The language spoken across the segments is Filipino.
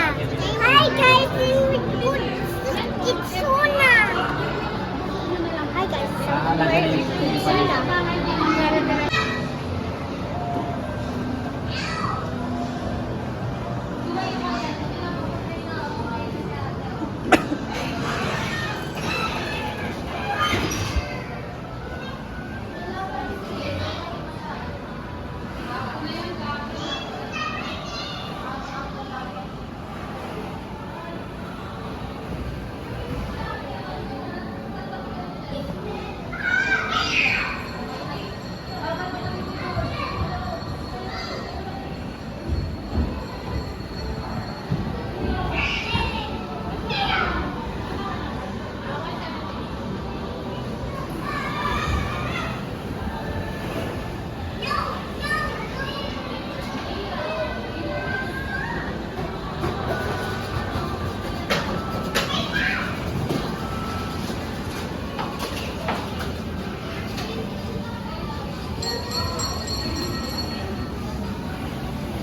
Hi guys, it's Sona. Hi guys, it's Sona.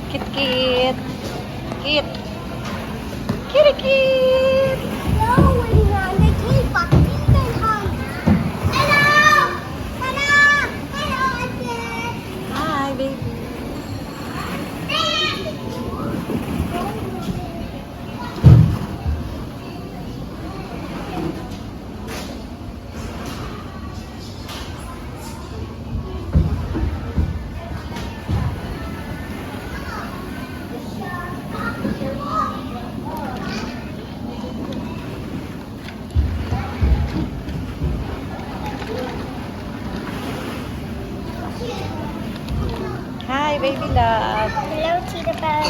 Kit Kit. Kit. Kitty Kit. Hi, baby. Hi, baby love. Hello, Tita Bell.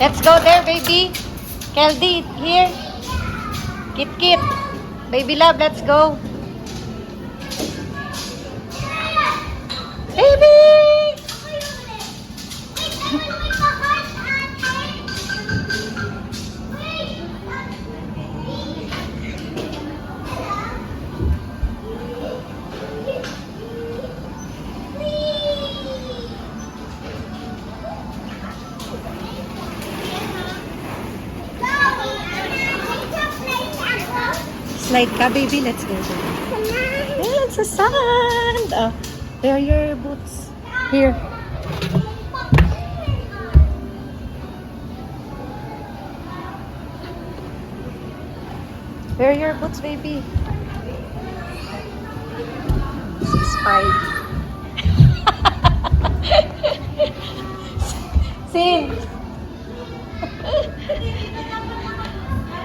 Let's go there, baby. Keldy, here. Kit Kit. Baby love, let's go. Baby! Slide ka, baby. Let's go. Yeah, it's a sand. Oh, there are your boots. Here. Where are your boots, baby? 6'5". Sin.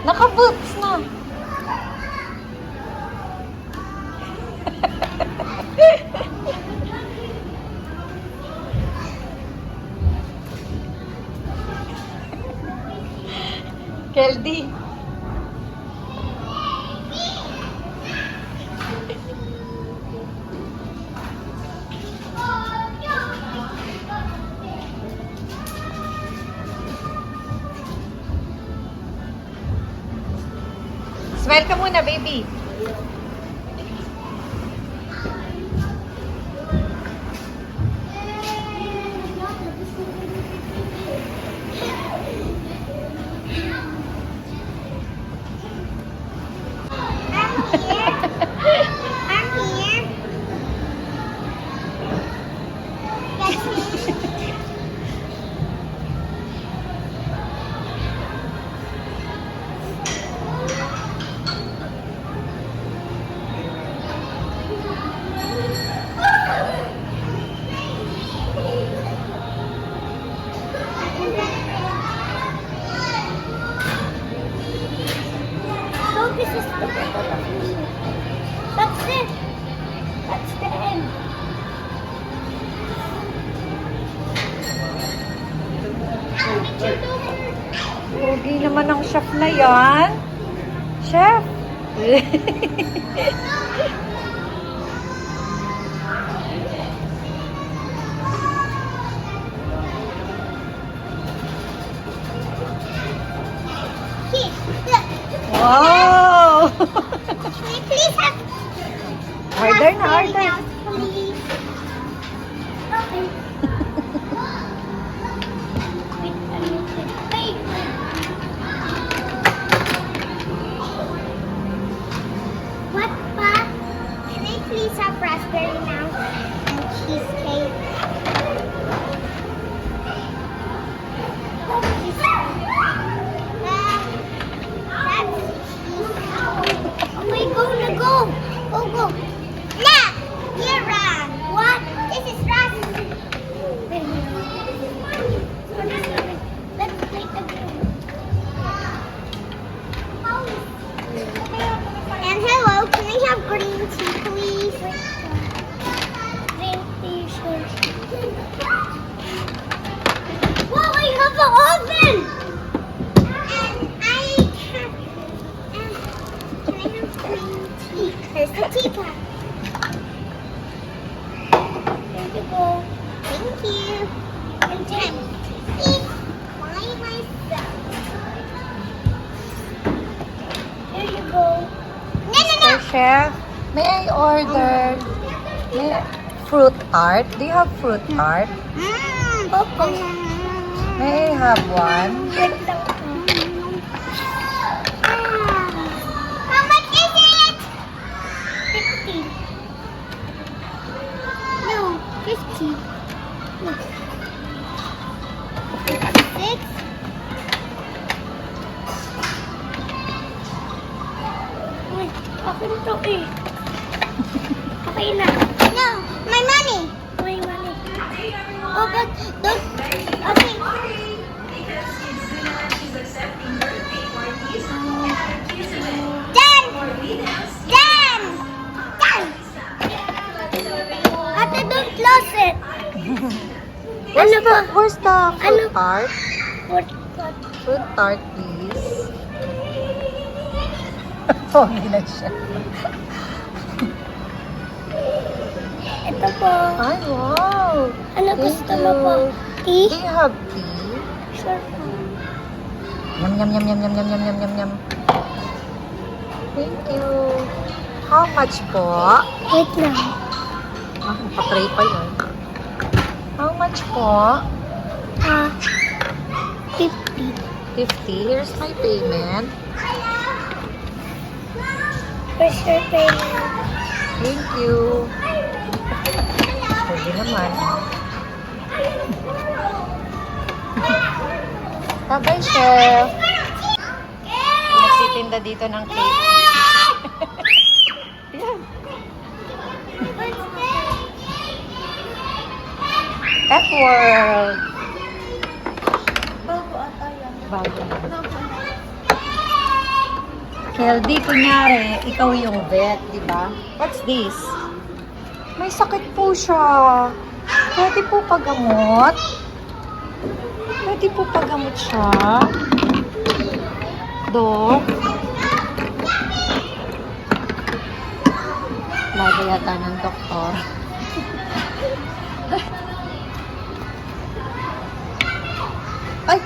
Naka-boots na. Keldy. Smile ka muna, baby. That's it. That's the end. Pogi naman ang chef na yan. Chef. Wow! Can I please have Order na, raspberry order. now, please? Okay. Wait, wait. What, Pa? Can I please have raspberry now and cheesecake? Wait, go. Go. Nah, you're wrong. What? This is raspberry. Let's play the game. And hello, can I have green tea, please? Green tea, sure. Wow, I have an oven! And I have... can I have green tea? Here's the teapot. There you go. Thank you. And time to eat by myself. There you go. No. Sir Chef, may I order fruit tart? Do you have fruit tart? May I have one? How much is it? 50. No, 50. Look. 6. Uy, akin to eh. Okay na. No, my money. My money. Oh, but don't. Okay. Ate, don't close it. Where's the fruit tart? What? Fruit tart, please. Pogi na siya. Ito po. Ay, wow! Ano Thank gusto mo you. po? Tea? Do you have tea? Sure po. Yum. Thank you. How much po? Wait lang. Patray pa yun. How much po? 50. 50. Here's my payment. Where's your payment? Thank you. Pwede naman. Bye-bye, chef. Nagtitinda dito ng cake. Yan. Pet World. Bago. Keldy, kunyari, ikaw yung vet, di ba? What's this? May sakit po siya. Pwede po pagamot. Pwede po pagamot siya. Dok. Lagi yata ng doktor. Ay!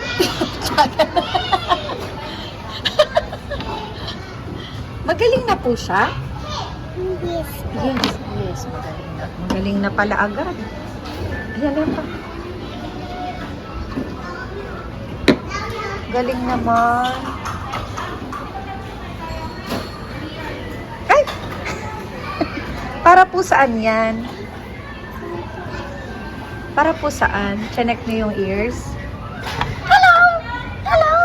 Magaling na po siya? Yes. Yes, magaling na. Magaling na pala agad. Ayan na pa. Galing naman. Ay! Para po saan yan? Para po saan? Chinek niyo yung ears? Hello! Hello!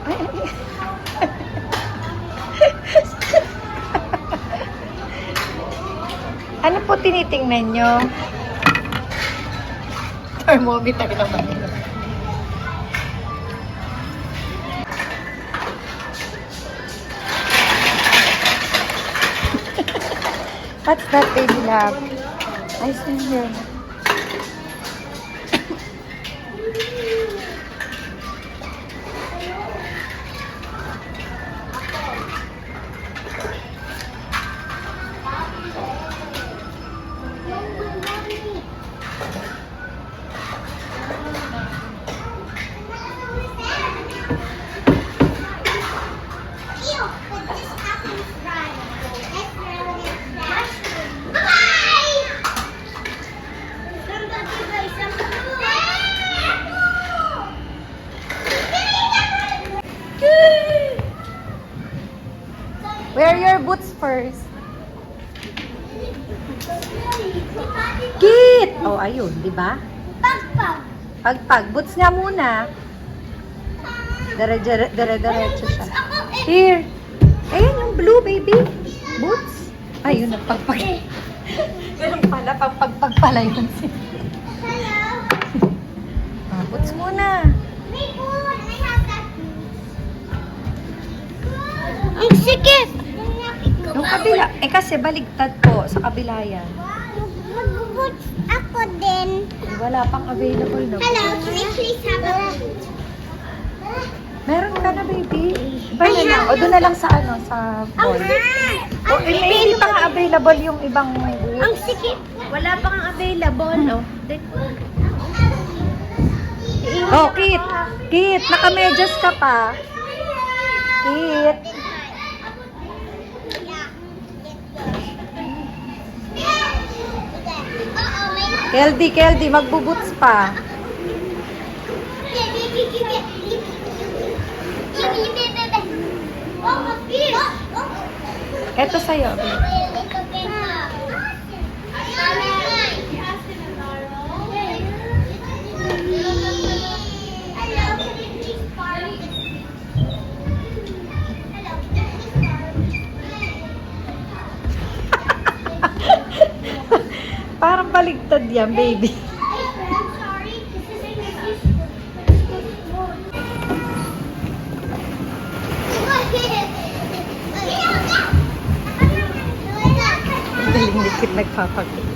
Ay, ay, ay. Ano po tinitingnan nyo? Thermometer naman yun. What's that, baby love? I see here. slippers. Kit! Oh, ayun, di ba? Pagpag. Pagpag. Boots nga muna. Dire-diretso siya. Ako, Here. Ayan yung blue, baby. Boots. Ayun, nagpagpag. Ganun pala, pagpag pala yun. Hello. Boots muna. May food. I have that. Ang sikip. Yung kabila. Eh kasi baligtad po. Sa kabila yan. Mag-boots ako din. Wala pang available na. Hello, can I please have a Meron ka na, baby. Iba na lang. O, doon na lang sa ano, sa mall. O, eh, may hindi pa nga available yung ibang boots. Ang sikip. Wala pa kang available, no? Oh, Kit. Kit, nakamedyas ka pa. Kit. Keldy, magbubuts pa. Eto sa'yo. Parang baligtad yan, baby. Galing ni Kit nagpapagod.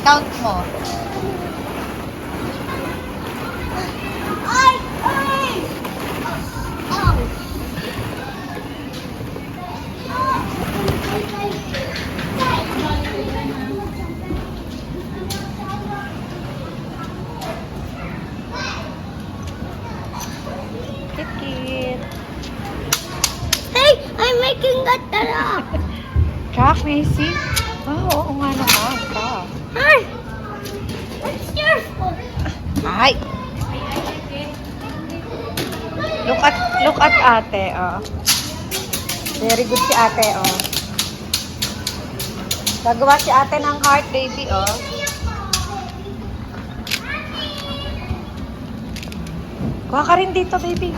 Count mo. Ay! Ay! Oh. Kit. Hey! I'm making a tara! Jack, may I see? Oo nga naman. Ka. Hi! What's your fault? Ay! Look at ate, oh. Very good si ate, oh. Gagawa si ate ng heart, baby, oh. Kuha ka rin dito, baby.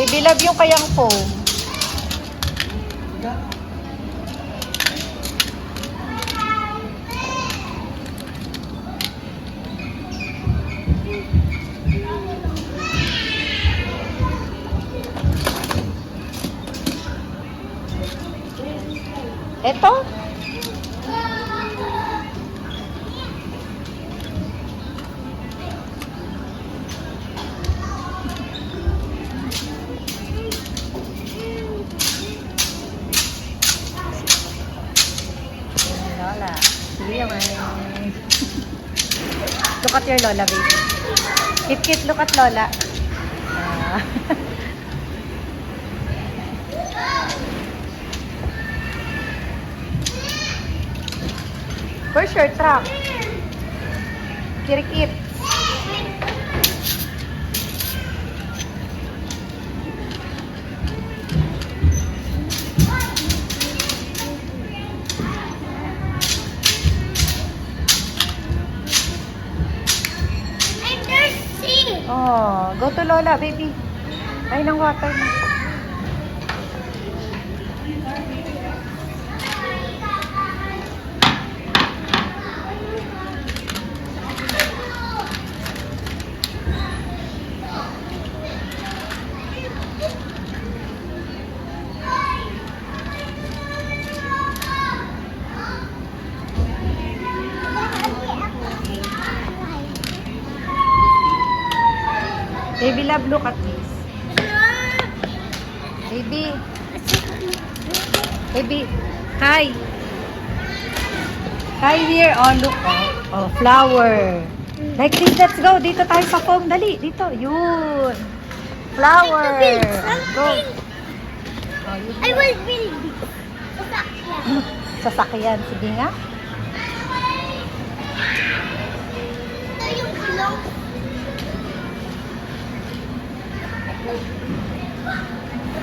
Baby love yung kayang foam. Eto? Lola. Sige naman. Look at your Lola, baby. Kit, look at Lola. Ah. Where's your truck? Kirikit. I'm thirsty! Oh, go to Lola, baby. Ay, ng water na. Baby love, look at this. Baby. Baby. Hi. Hi here. Oh, look. Oh, oh, flower. Like this, let's go. Dito tayo sa foam. Dali. Dito. Yun. Flower. Go. Oh, yun. I will build this. Sasakyan. Sasakyan. Sige nga. Ito yung clothes.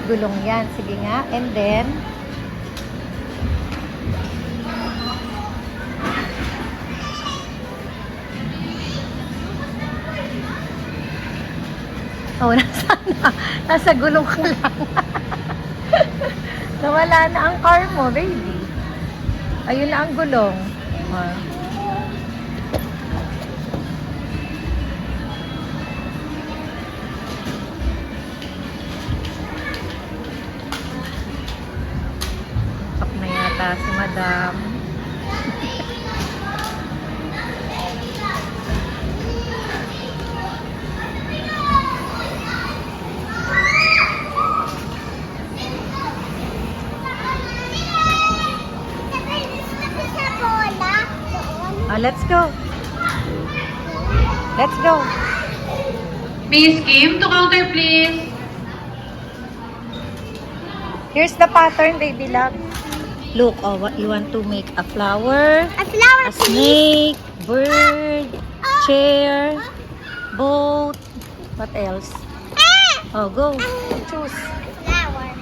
Gulong yan. Sige nga. And then, oh, nasa gulong ka lang. Nawala na ang car mo, baby. Ayun na ang gulong. Ah. Pak na yata si Madam. Let's go. Let's go. Miss Kim, to counter please. Here's the pattern, baby love. Look, oh, what you want to make a flower, A flower, a snake, bird, chair, boat. What else? Oh, go. Choose. Flower.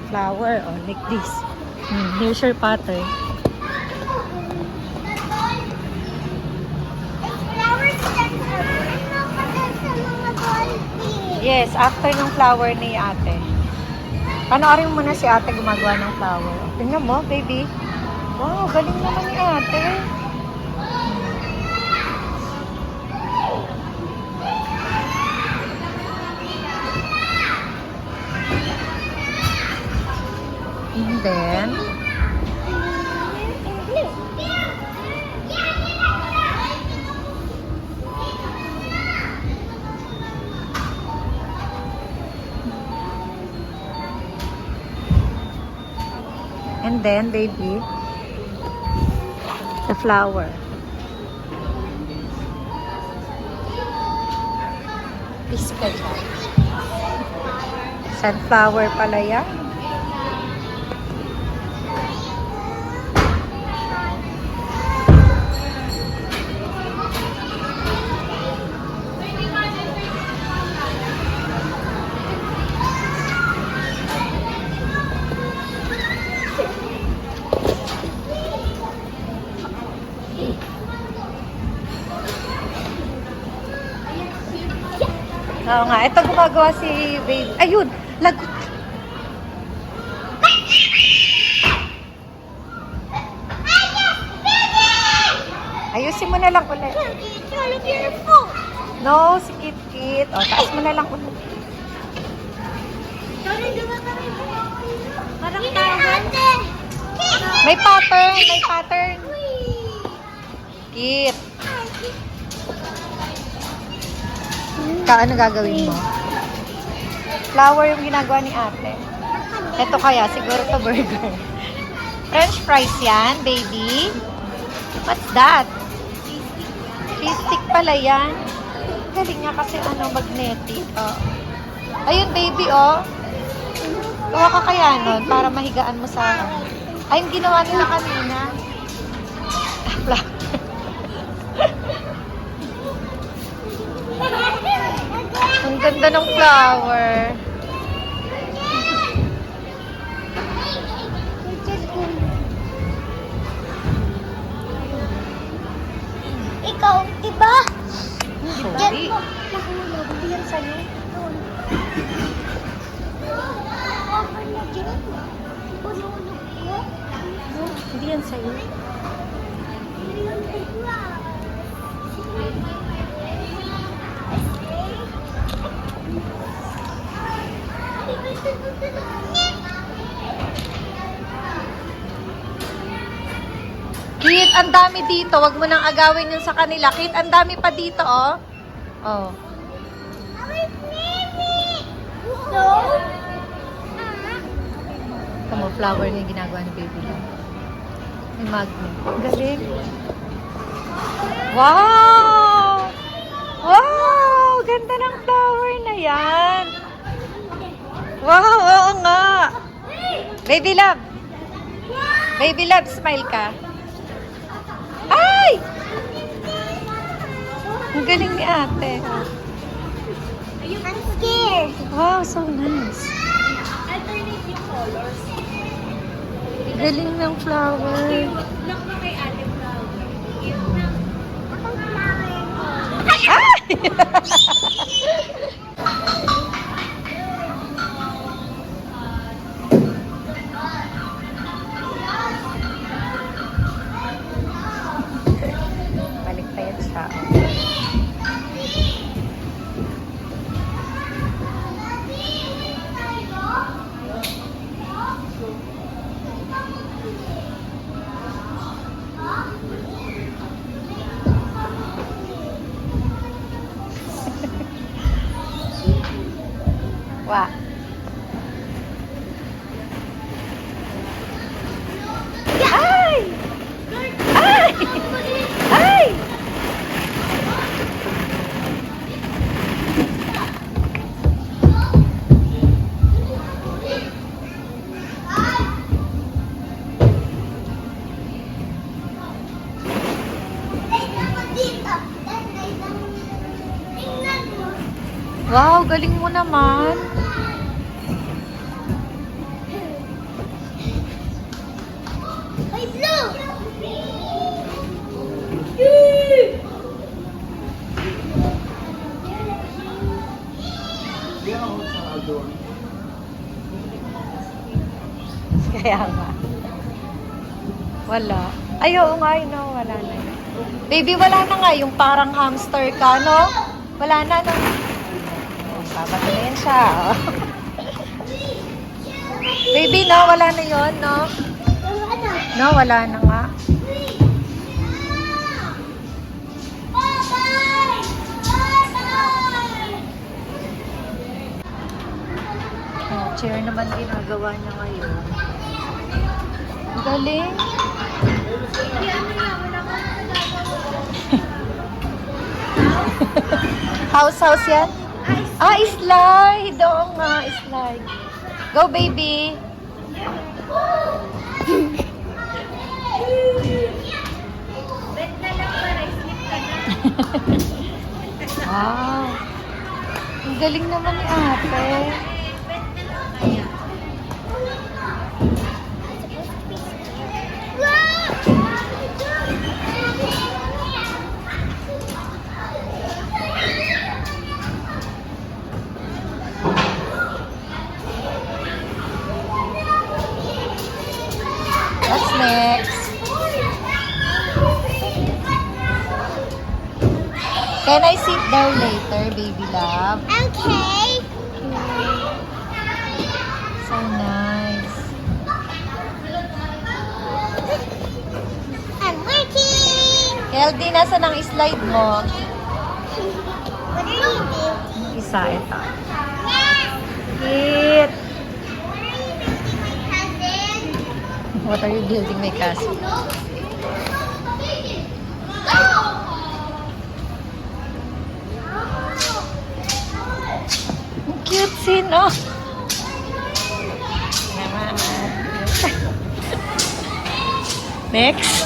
Flower, oh, like this. Here's your pattern. Flowers that ano pa sa mga ballpin. Yes, after ng flower ni ate. Panoorin mo na si ate gumagawa ng flower. Tingnan mo, baby. Wow, galing naman ni ate. And then, baby, the flower. Piska siya. Sunflower pala yan. Oo nga, ito gumagawa si baby. Ayun, lagot. Ayusin mo na lang ulit. No, si Kit Kit. O, taas mo na lang ulit. Parang tawag. May pattern, may pattern. Kit. Ano gagawin mo? Flower yung ginagawa ni ate. Ito kaya, siguro to burger. French fries yan, baby. What's that? Cheese stick pala yan. Galing nga kasi magnetic. Oh. Ayun, baby, oh. Gawa ka kaya nun para mahigaan mo sa... Ay, yung ginawa nila kanina. Flower. Ang ganda ng flower. Ikaw, diba? Sorry. Nahulog. Hindi yan sa'yo. yan sa'yo. Kit, ang dami dito. Wag mo nang agawin yun sa kanila. Kit, ang dami pa dito, oh. Oh. Tama, flower na yung ginagawa ni baby lang. May magnet. Galing. Wow! Wow! Ganda ng flower na yan. Wow, oo nga. Baby love. Baby love, smile ka. Ay! Ang galing ni ate. I'm scared. Wow, so nice. Alternate yung colors. Galing ng flower. Look mo kay ate flower. Akong flower. Ay! Balik pa yan siya. Wah. Ay! Ay! Ay! Wow, galing mo naman. Ay, blue! Kaya nga. Wala. Ay, oo nga, no? Wala na. Baby, wala na nga yung parang hamster ka, no? Wala na, no? Oh, babato na yan siya, oh. Baby, no? Wala na yon, no? No, wala na nga. Oh, chair naman ginagawa niya ngayon. Ang galing. House yan? Ah, slide. Oo nga, slide. Go, baby. Wow. Ang galing naman ni ate. What's next? Can I sit there later, baby love? Okay. So nice. I'm working. Keldy, nasa ng slide mo? What are you doing? Isa, ito. Kit. What are you building, my cousin? Ang cute scene, oh. Next.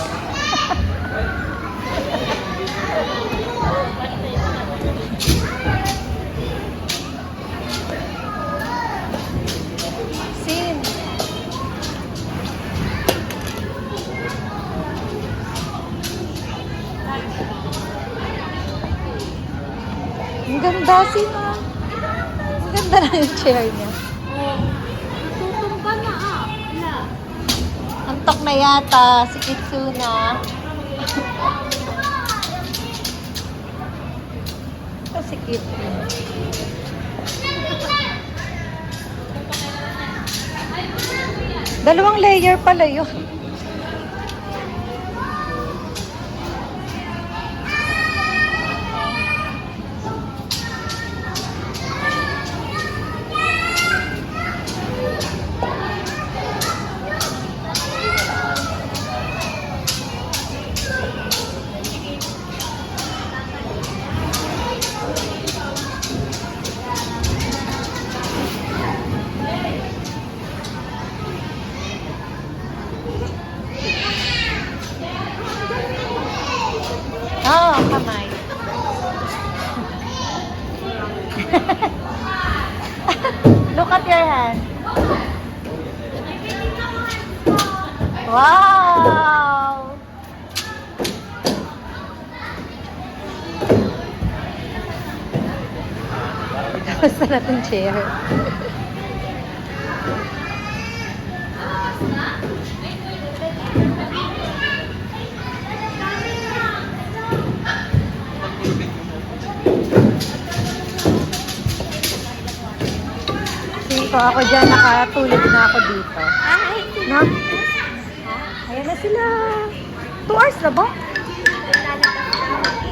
Scene. Ang ganda sino. Ang ganda na yung chair niya. Tutumba na ah. Wala. Ang Antok na yata si Kitsuna. Ito si Kitsuna. Dalawang layer pala yun. Oh, kamay. Look at your hand. Wow! Basta natin chair. So, ako dyan, nakatulog na ako dito. No? Ayan na sila. 2 hours na ba?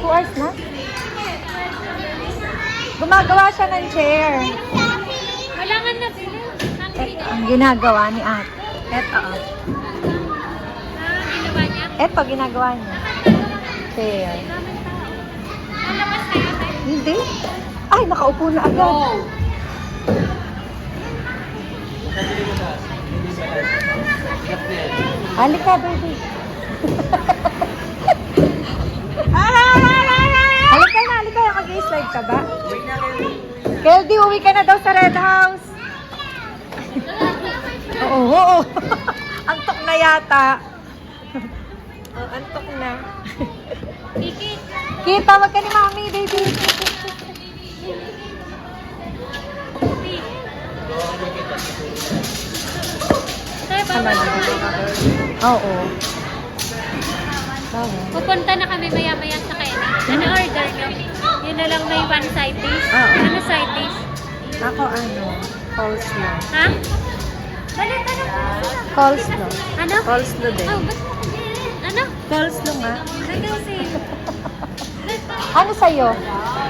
2 hours na? Gumagawa siya ng chair. Wala nga na sila. Ang ginagawa ni ate. Eto. Ginawa niya? Eto, ginagawa niya. Chair. Lalabas kayo tayo. Hindi. Ay, nakaupo na agad. Halika, baby. Halika na, halika. Mag-i-slide ka ba? Keldy, uwi ka na daw sa Red House. Oo. Antok na yata. Oh, antok na. Kiki. Kita, wag ka ni mami, baby. Tayo ba? Oo. Pupunta na kami maya-maya sa kanya. Ano order nyo? Yun na lang may one side dish. Oo. Ano side dish? Ako coleslaw. Ha? Balik ka na. Coleslaw. Ano? Coleslaw din. Oh, ba't mo ako din? Ano? Coleslaw nga. Nag-kasi. Ano sa'yo?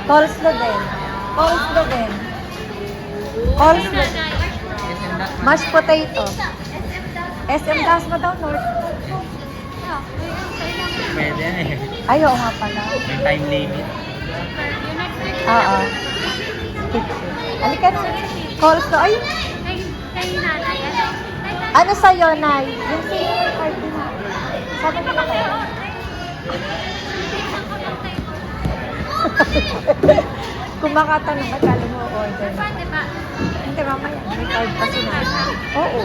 Coleslaw din. Coleslaw din. Coleslaw. Mashed potato. SM Dasma daw, North. Pwede yan eh. Ay, oo nga pala. May time limit. Oo. Halika na. Coleslaw. Ay, Kay nanay, ano? ano sa'yo, Nay? Yung senior card na. Sabi ko na kayo. Kung makatanong ka, kala mo order na. Diba? Hindi, mamaya. May card pa si Nanay. Oo.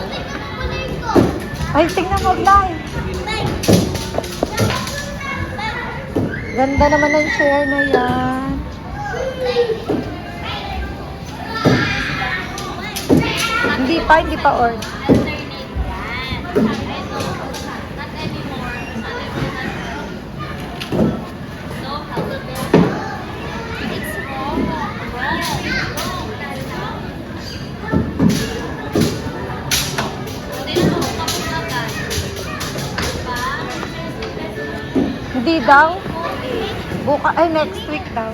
Ay, tingnan mo, live. Ganda naman ng chair na yan. Hindi pa order. Hindi daw. Ay, next week daw.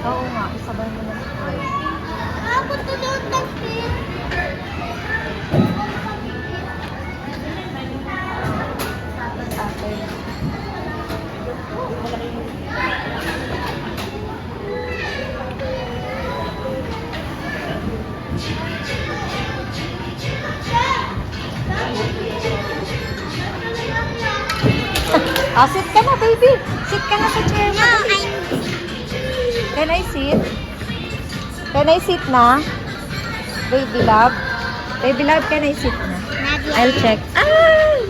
Oo nga, isabay mo na. Punta doon taxi. Sit ka na, baby. Sit ka na sa chair mo. Can I sit? Can I sit na? Baby love? Baby love, can I sit na? I'll check. Ay!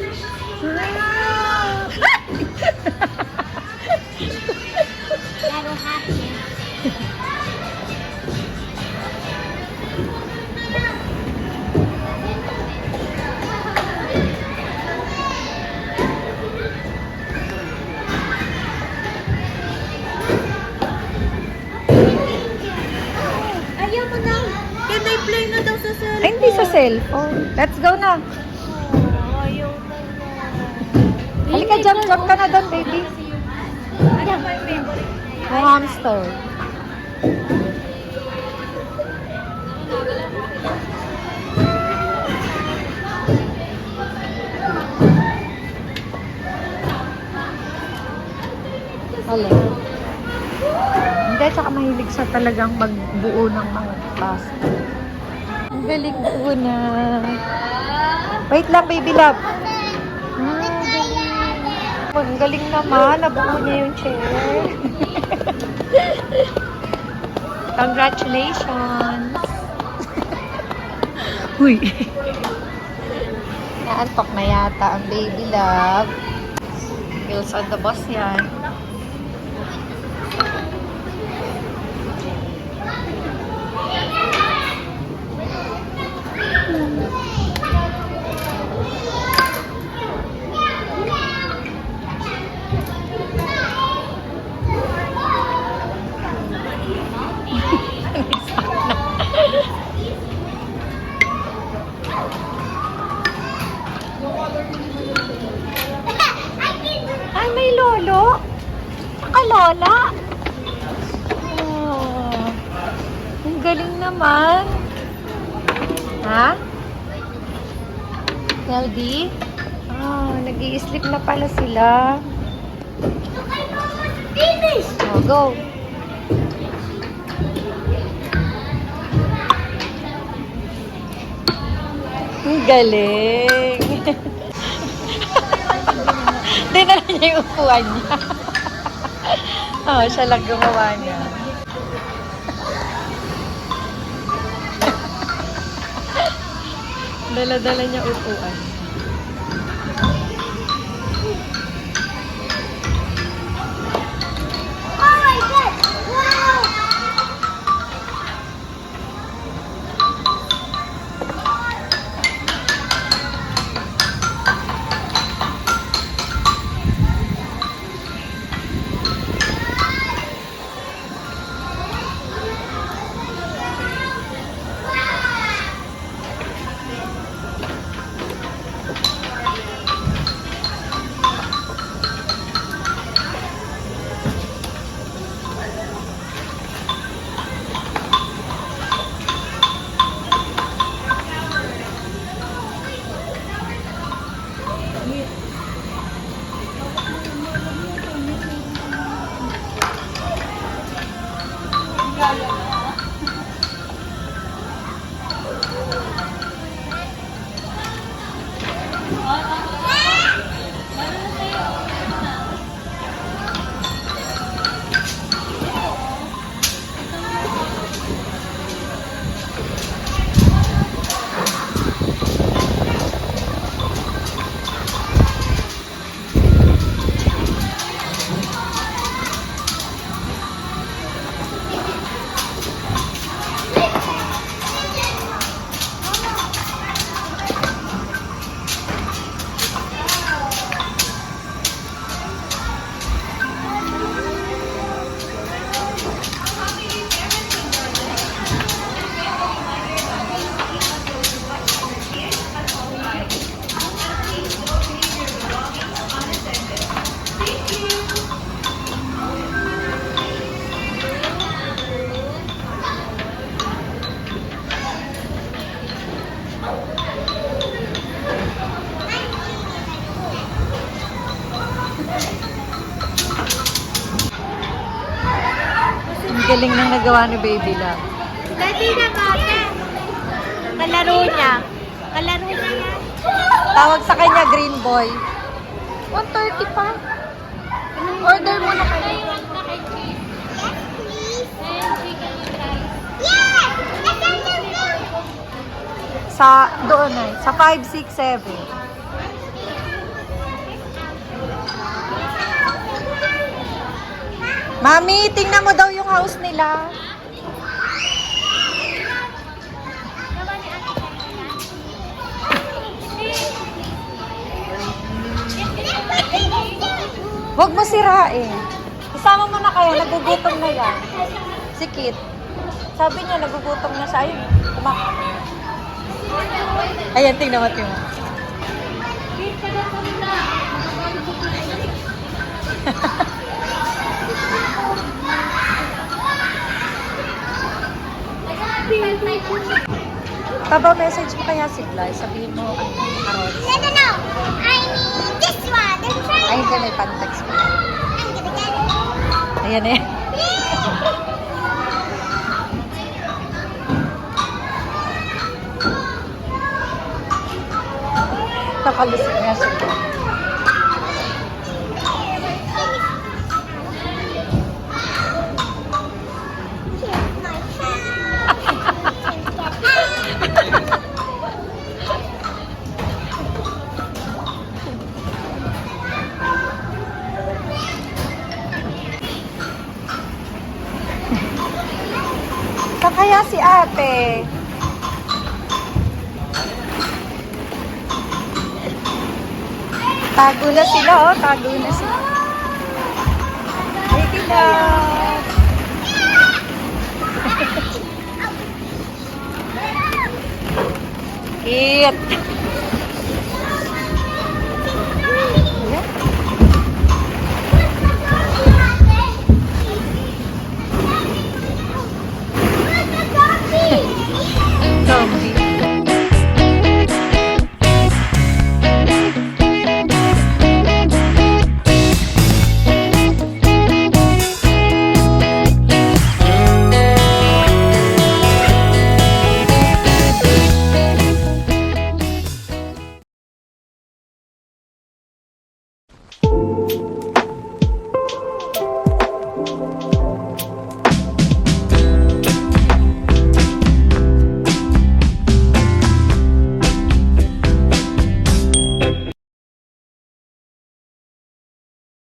Lagay na daw sa cellphone. Ay, hindi sa cellphone. Let's go na. Oh, ayaw na na. Halika, jump ka na doon, baby. Ano my favorite? May hamster. Alin? Hindi, tsaka mahilig siya talagang magbuo ng mga pasta. Ang galing buo na. Wait lang, baby love. Galing. Ang galing naman. Nabuo niya yung chair. Congratulations. Uy. Naantok na yata ang baby love. Wheels on the bus yan. Ay, may lolo. Lola. Oh, ang galing naman. Ha? Healthy? Oh, nag-i-sleep na pala sila. Oh, go. Ang galing. Dinala niya yung upuan niya. Oh, siya lang gumawa niya. Dala-dala niya upuan. Oh my God! Wow! Ang galing nang nagawa ni Baby Love. Dati na bata. Kalaro niya. Kalaro niya yan. Tawag sa kanya Green Boy. 1:30 pa. Order mo na kayo. Sa doon ay, sa 5, 6, 7. Mami, tingnan mo daw yung house nila. Huwag mo sirain. Isama mo na kayo, nagugutom na yan. Si Kit. Sabi niya, nagugutom na siya. Ayun, kumakain. Ayan, tingnan mo, tingnan mo. Taba, message mo kaya si Glay. Sabihin mo, ano, Aaron. No. I need this one. This one. Ay, hindi, may pan-text mo. I'm gonna get it. Ayan eh. Nakalusog nga siya. Here's my Saan kaya si ate? Tago na sila, oh. Tago na sila. Hey, Kilab! Cute! Come.